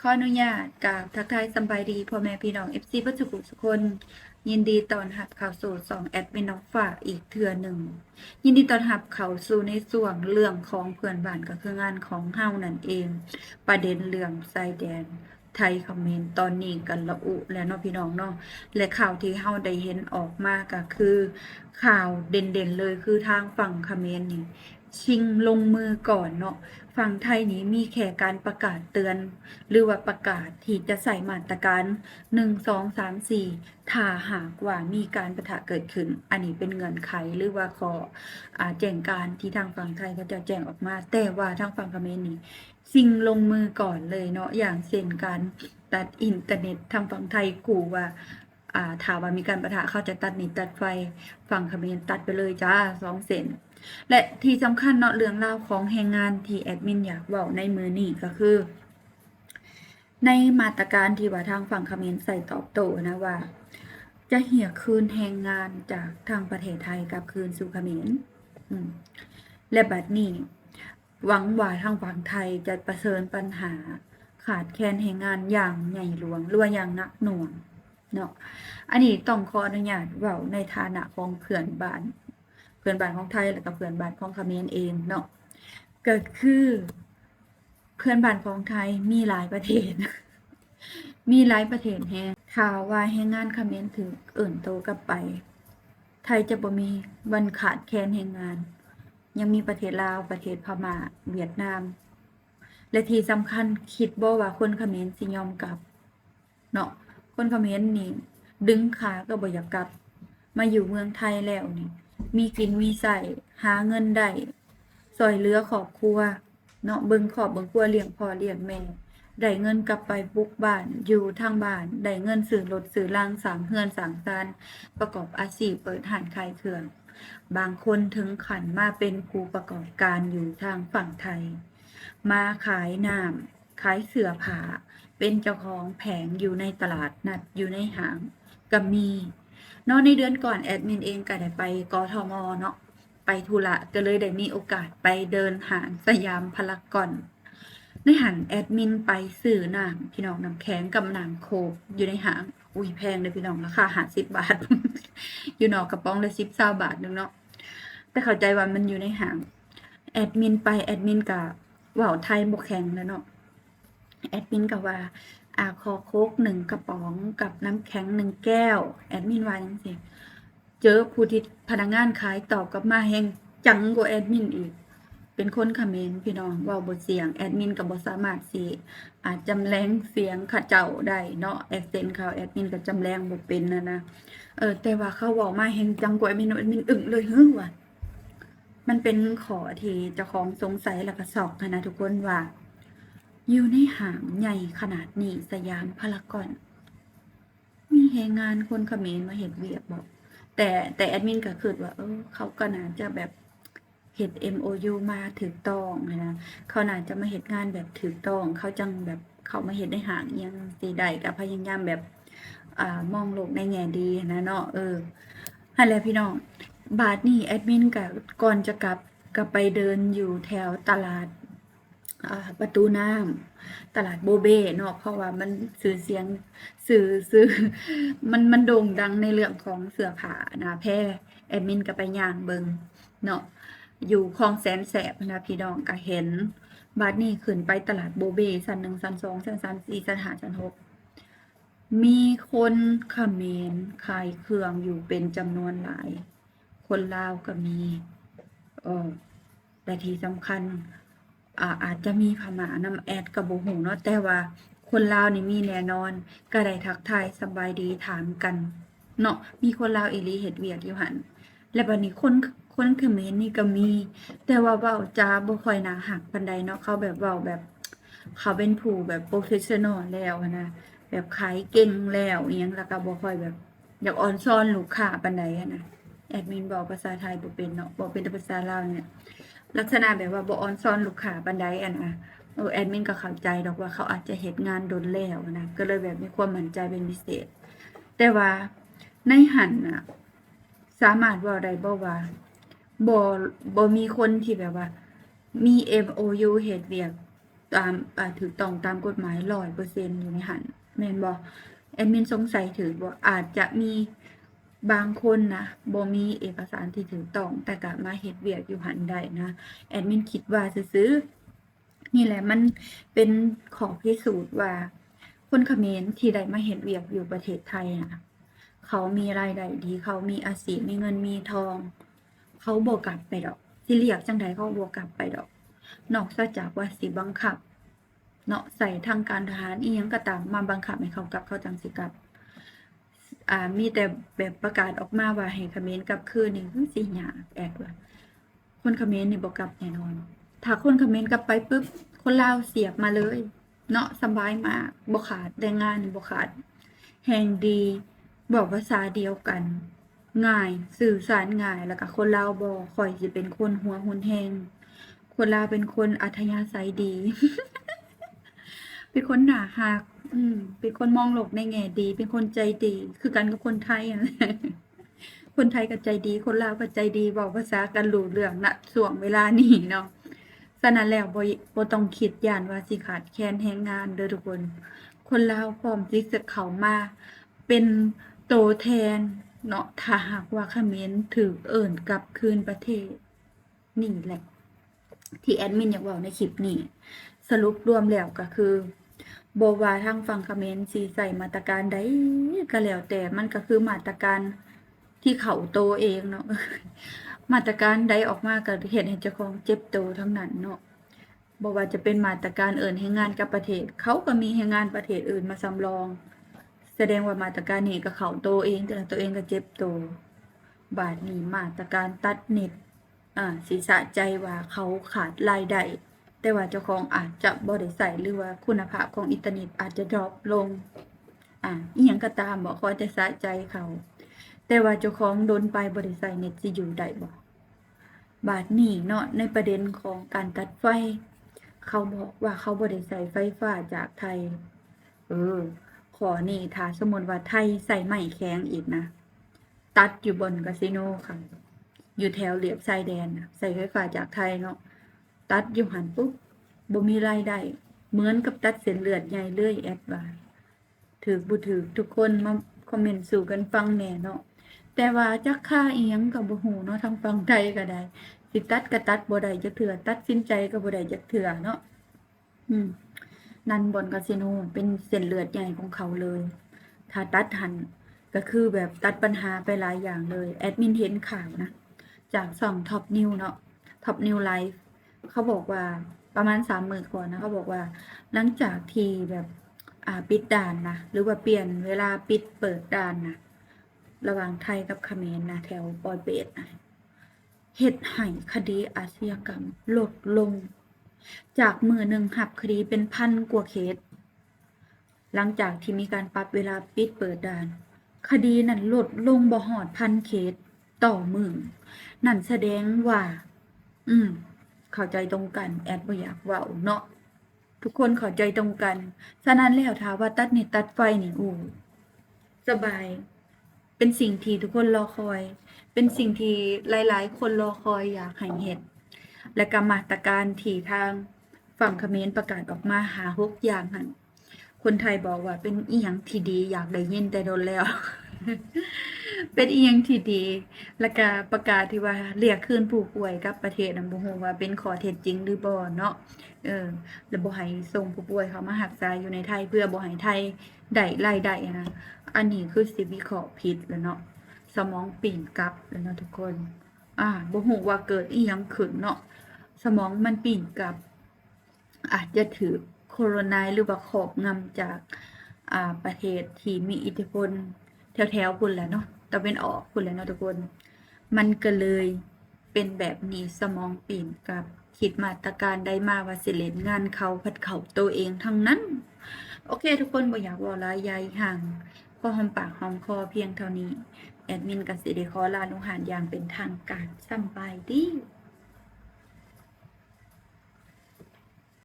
ขออนุญาตกราบทักทายสำบายดีพ่อแม่พี่น้อง FC ปัจจุบันทุกคนยินดีต้อนรับเข้าสู่2แอดมินน้องฝากอีกเทื่อหนึ่งยินดีต้อนรับเข้าสู่ในส่วนเรื่องของเพื่อนบ้านก็คืองานของเฮานั่นเอง ประเด็นเรื่องชายแดนไทยเขมรตอนนี้กันละอุแล้วเนาะพี่น้องเนาะและข่าวที่เฮาได้เห็นออกมาก็คือข่าวเด่นๆเลยคือทางฝั่งเขมรนี่ชิงลงมือก่อนเนาะฝั่งไทยนี้มีแค่การประกาศเตือนหรือว่าประกาศที่จะใส่มาตรการ1 2 3 4ถ้าหากว่ามีการปะทะเกิดขึ้นอันนี้เป็นเงื่อนไขหรือว่าขอแจ้งการที่ทางฝั่งไทยเขาจะแจ้งออกมาแต่ว่าทางฝั่งเขมรนี่ชิงลงมือก่อนเลยเนาะอย่างเช่นการตัดอินเทอร์เน็ตทางฝั่งไทยขู่ว่าถ้าว่ามีการปะทะเขาจะตัดเน็ตตัดไฟฝั่งเขมรตัดไปเลยจ้า2 เส้นและที่สำคัญเนาะเรื่องราวของแรงงานที่แอดมินอยากเว้าในมื้อนี้ก็คือในมาตรการที่ว่าทางฝั่งเขมรใส่ตอบโต้นะว่าจะเหี่ยคืนแรงงานจากทางประเทศไทยกลับคืนสู่เขมรและบัดนี้หวังว่าทางฝั่งไทยจะเผชิญปัญหาขาดแคลนแรงงานอย่างใหญ่หลวงหรือว่าอย่างหนักหน่วงเนาะอันนี้ต้องขออนุญาตเว้าในฐานะของเพื่อนบ้านของไทยแล้วก็เพื่อนบ้านของเขมรเองเนาะก็คือเพื่อนบ้านของไทยมีหลายประเทศ มีหลายประเทศแฮงข่าวว่าแรงงานเขมรถูกเอิ้นโตกลับไปไทยจะบ่มีวันขาดแคลนแรงงานยังมีประเทศลาวประเทศพม่าเวียดนามและที่สำคัญคิดบ่ว่าคนเขมรสิยอมกลับเนาะคนเขมรนี่ดึงขาก็บ่อยากกลับมาอยู่เมืองไทยแล้วนี่มีกินมีใช้หาเงินได้ช่วยเหลือครอบครัวเนาะเบิ่งครอบเบิ่งครัวเลี้ยงพ่อเลี้ยงแม่ได้เงินกลับไปปลูกบ้านอยู่ทางบ้านได้เงินซื้อรถซื้อรางสร้างเรือนสร้างศาลประกอบอาชีพเปิดร้านขายเครื่องบางคนถึงขั้นมาเป็นผู้ประกอบการอยู่ทางฝั่งไทยมาขายน้ำขายเสื้อผ้าเป็นเจ้าของแผงอยู่ในตลาดนัดอยู่ในห้างก็มีเนาะในเดือนก่อนแอดมินเองก็ได้ไปกทมเนาะไปธุระก็เลยได้มีโอกาสไปเดินห้างสยามพารากอนในห้างแอดมินไปซื้อน้ำพี่น้องน้ำแข็งกับน้ำโค้กอยู่ในห้างอุ้ยแพงเลยพี่น้องราคา50 บาท อยู่นอกกระป๋องละ10 20 บาทนึงเนาะแต่เข้าใจว่ามันอยู่ในห้างแอดมินไปแอดมินก็เว้าไทยบ่แข็งแล้วเนาะแอดมินก็ว่าขอโค้ก1 กระป๋องกับน้ำแข็ง1 แก้วแอดมินว่าจังซี่เจอผู้ที่พนักงานขายตอบกลับมาแฮงจังกว่าแอดมินอีกเป็นคนเขมรพี่น้องเว้าบ่เสียงแอดมินก็บ่สามารถสิจำแรงเสียงเขาเจ้าได้เนาะแอกเซนต์เขาแอดมินก็จำแรงบ่เป็นนะแต่ว่าเขาเว้ามาแฮงจังกว่าแอดมินอึ้งเลยฮึว่ามันเป็นข้อที่เจ้าของสงสัยแล้วก็ช็อกนะทุกคนว่าอยู่ในห้างใหญ่ขนาดนี้สยามพารากอนมีแรงงานคนเขมรมาเฮ็ดเวียกบ่แต่แอดมินก็คิดว่าเขาก็น่าจะแบบเฮ็ด MOU มาถูกต้องนะเขาน่าจะมาเฮ็ดงานแบบถูกต้องเขาจังแบบเขามาเฮ็ดในห้างอิหยังสิได้ก็พยายามแบบมองโลกในแง่ดีนะเนาะนั่นแหละพี่น้องบาดนี้แอดมินก็ก่อนจะกลับก็ไปเดินอยู่แถวตลาดประตูน้ำตลาดโบเบ้เนาะเพราะว่ามันชื่อเสียงสื่อมันโด่งดังในเรื่องของเสื้อผ้าหน้าแพรแอดมินก็ไปย่างเบิงเนาะอยู่คลองแสนแสบนะพี่น้องก็เห็นบาดนี้ขึ้นไปตลาดโบเบ้ชั้น1ชั้น2ชั้น3 4ชั้น5ชั้น6มีคนเขมรขายเครื่องอยู่เป็นจำนวนหลาย คนลาวก็มีแต่ที่สำคัญอาจจะมีพม่านำแอดก็บ่ฮู้เนาะแต่ว่าคนลาวนี่มีแน่นอนก็ได้ทักทายสบายดีถามกันเนาะมีคนลาวอีหลีเฮ็ดเวียกอยู่หั่นและบัดนี้คนเขมรนี่ก็มีแต่ว่าเว้าจาบ่ค่อยน่ารักปานใดเนาะเขาแบบเว้าแบบเขาเป็นผู้แบบโปรเฟสชันนอลแล้วหั้นนะแบบขายเก่งแล้วอิหยังแล้วก็บ่ค่อยแบบอยากอ่อนช้อนลูกค้าปานใดหั้นนะแอดมินเว้าภาษาไทยบ่เป็นเนาะเว้าเป็นแต่ภาษาลาวเนี่ยลักษณะแบบว่าบ่อ่อนช้อนลูกค้าปานใดอะนะแอดมินก็เข้าใจดอกว่าเขาอาจจะเฮ็ดงานโดนแล้วนะก็เลยแบบมีความมั่นใจเป็นพิเศษแต่ว่าในหั้นน่ะสามารถเว้าได้บ่ว่าบ่มีคนที่แบบว่ามี MOU เฮ็ดเวียก ตามถูกต้องตามกฎหมาย100%อยู่ในหันแม่นบ่แอดมินสงสัยถือว่าอาจจะมีบางคนนะบ่มีเอกสารที่ถูกต้องแต่ก็มาเฮ็ดเวียกอยู่หันได้นะแอดมินคิดว่าซื่อๆนี่แหละมันเป็นข้อพิสูจน์ว่าคนเขมรที่ได้มาเฮ็ดเวียกอยู่ประเทศไทยน่ะเขามีรายได้ดีเขามีอาชีพมีเงินมีทองเขาบ่กลับไปดอกสิเรียกจั่งใดเขาบ่กลับไปดอกนอกจากว่าสิบังคับเนาะใส่ทางการทหารอีหยังก็ตามมาบังคับให้เขากลับเขาจังสิกลับมีแต่แบบประกาศออกมาว่าให้เขมรกลับคืนนี่คือสิยากแอกว่าคนเขมรนี่บ่กลับแน่นอนถ้าคนเขมรกลับไปปุ๊บคนลาวเสียบมาเลยเนาะสบายมากบ่ขาดแรงงานบ่ขาดแห่งดีบอกภาษาเดียวกันง่ายสื่อสารง่ายแล้วก็คนลาวบ่ค่อยสิเป็นคนหัวหุนแฮงคนลาวเป็นคนอัธยาศัยดี เป็นคนน่ารักเป็นคนมองโลกในแง่ดี เป็นคนใจดี คือกันกับคนไทยนั่นแหละ คนไทยก็ใจดี คนลาวก็ใจดีเว้าภาษากันรู้เรื่องณช่วงเวลานี้เนาะฉะนั้นแล้วบ่ต้องคิดย้านว่าสิขาดแคลนแรงงานเด้อทุกคน คนลาวพร้อมที่จะเข้ามาเป็นตัวแทนเนาะถ้าหากว่าเขมรถูกเอิ้นกลับคืนประเทศ นี่แหละ ที่แอดมินอยากเว้าในคลิปนี้ สรุปรวมแล้วก็คือบ่ว่าทางฝั่งเขมรสิใช้มาตรการใดก็แล้วแต่มันก็คือมาตรการที่เขาโตเองเนาะ มาตรการใดออกมาก็เฮ็ดให้เจ้าของเจ็บโตทั้งนั้นเนาะบ่ว่าจะเป็นมาตรการเอิ้นแรงงานกลับประเทศ เขาก็มีแรงงานประเทศอื่นมาสำรอง แสดงว่ามาตรการนี้ก็เข้าโตเองแต่ตัวเองก็เจ็บโตบาดนี้มาตรการตัดเน็ตสิสะใจว่าเขาขาดรายได้แต่ว่าเจ้าของอาจจะบ่ได้ใช้หรือว่าคุณภาพของอินเทอร์เน็ตอาจจะดรอปลงอิหยังก็ตามบ่ขอแต่สะใจเขาแต่ว่าเจ้าของโดนไปบ่ได้ใช้เน็ตสิอยู่ได้บ่บาดนี้เนาะในประเด็นของการตัดไฟเขาบอกว่าเขาบ่ได้ใช้ไฟฟ้าจากไทยข้อนี้ถ้าสมมุติว่าไทยใช้ไม้แข็งอีกนะตัดอยู่บนคาสิโนค่ะอยู่แถวเลียบชายแดนน่ะใช้ไฟฟ้าจากไทยเนาะตัดอยู่หันปุ๊บบ่มีรายได้เหมือนกับตัดเส้นเลือดใหญ่เลยแอดว่าถูกบ่ถูกทุกคนมาคอมเมนต์สู่กันฟังแหน่เนาะแต่ว่าจักค่าอิหยังก็บ่ฮู้เนาะทางฝั่งไทยก็ได้สิตัดก็ตัดบ่ได้จักเทื่อตัดสินใจก็บ่ได้จักเทื่อเนาะนั่นบ่อนคาสิโนเป็นเส้นเลือดใหญ่ของเขาเลยถ้าตัดหันก็คือแบบตัดปัญหาไปหลายอย่างเลยแอดมินเห็นข่าวนะจากช่อง Top News เนาะ Top News Live เขาบอกว่าประมาณ3 มื้อก่อนนะเขาบอกว่าหลังจากที่แบบปิดด่านนะหรือว่าเปลี่ยนเวลาปิดเปิดด่านนะระหว่างไทยกับเขมรนะแถวปอยเปตนะเฮ็ดให้คดีอาชญากรรมลดลงจากมื้อหนึ่งรับคดีเป็น1,000 กว่าเคสหลังจากที่มีการปรับเวลาปิดเปิดด่านคดีนั้นลดลงบ่ฮอด1,000 เคสต่อมื้อนั่นแสดงว่าเข้าใจตรงกันแอดบ่อยากเว้าเนาะทุกคนเข้าใจตรงกันฉะนั้นแล้วถ้าว่าตัดเน็ตตัดไฟนี่สบายเป็นสิ่งที่ทุกคนรอคอยเป็นสิ่งที่หลายๆคนรอคอยอยากให้เฮ็ดและก็มาตรการที่ทางฝั่งเขมรประกาศออกมา6 อย่างหั่นคนไทยบอกว่าเป็นอิหยังที่ดีอยากได้ยินแต่โดนแล้ว เป็นอีหยังที่ดีแล้วก็ประกาศที่ว่าเรียกคืนผู้ป่วยกลับประเทศน่ะบ่ฮู้ว่าเป็นข้อเท็จจริงหรือบ่เนาะแล้วบ่ให้ส่งผู้ป่วยเข้ามารักษาอยู่ในไทยเพื่อบ่ให้ไทยได้รายได้นะอันนี้คือสิวิเคราะห์ผิดแล้วเนาะสมองปิ่นกลับแล้วเนาะทุกคนบ่ฮู้ว่าเกิดอีหยังขึ้นเนาะสมองมันปิ่นกลับอาจจะถูกโคโรนาหรือว่าครอบงำจากประเทศที่มีอิทธิพลแถวๆพุ่นแหละเนาะตะวันออกพุ่นแหละเนาะทุกคนมันก็เลยเป็นแบบนี้สมองปิ่นกลับคิดมาตรการใดมาว่าสิเล่นงานเขาพัดเข้าตัวเองทั้งนั้นโอเคทุกคนบ่อยากเว้าหลายใหญ่ห่างพอหอมปากหอมคอเพียงเท่านี้แอดมินก็สิได้ขอลาลูกหลานอย่างเป็นทางการสำบายดี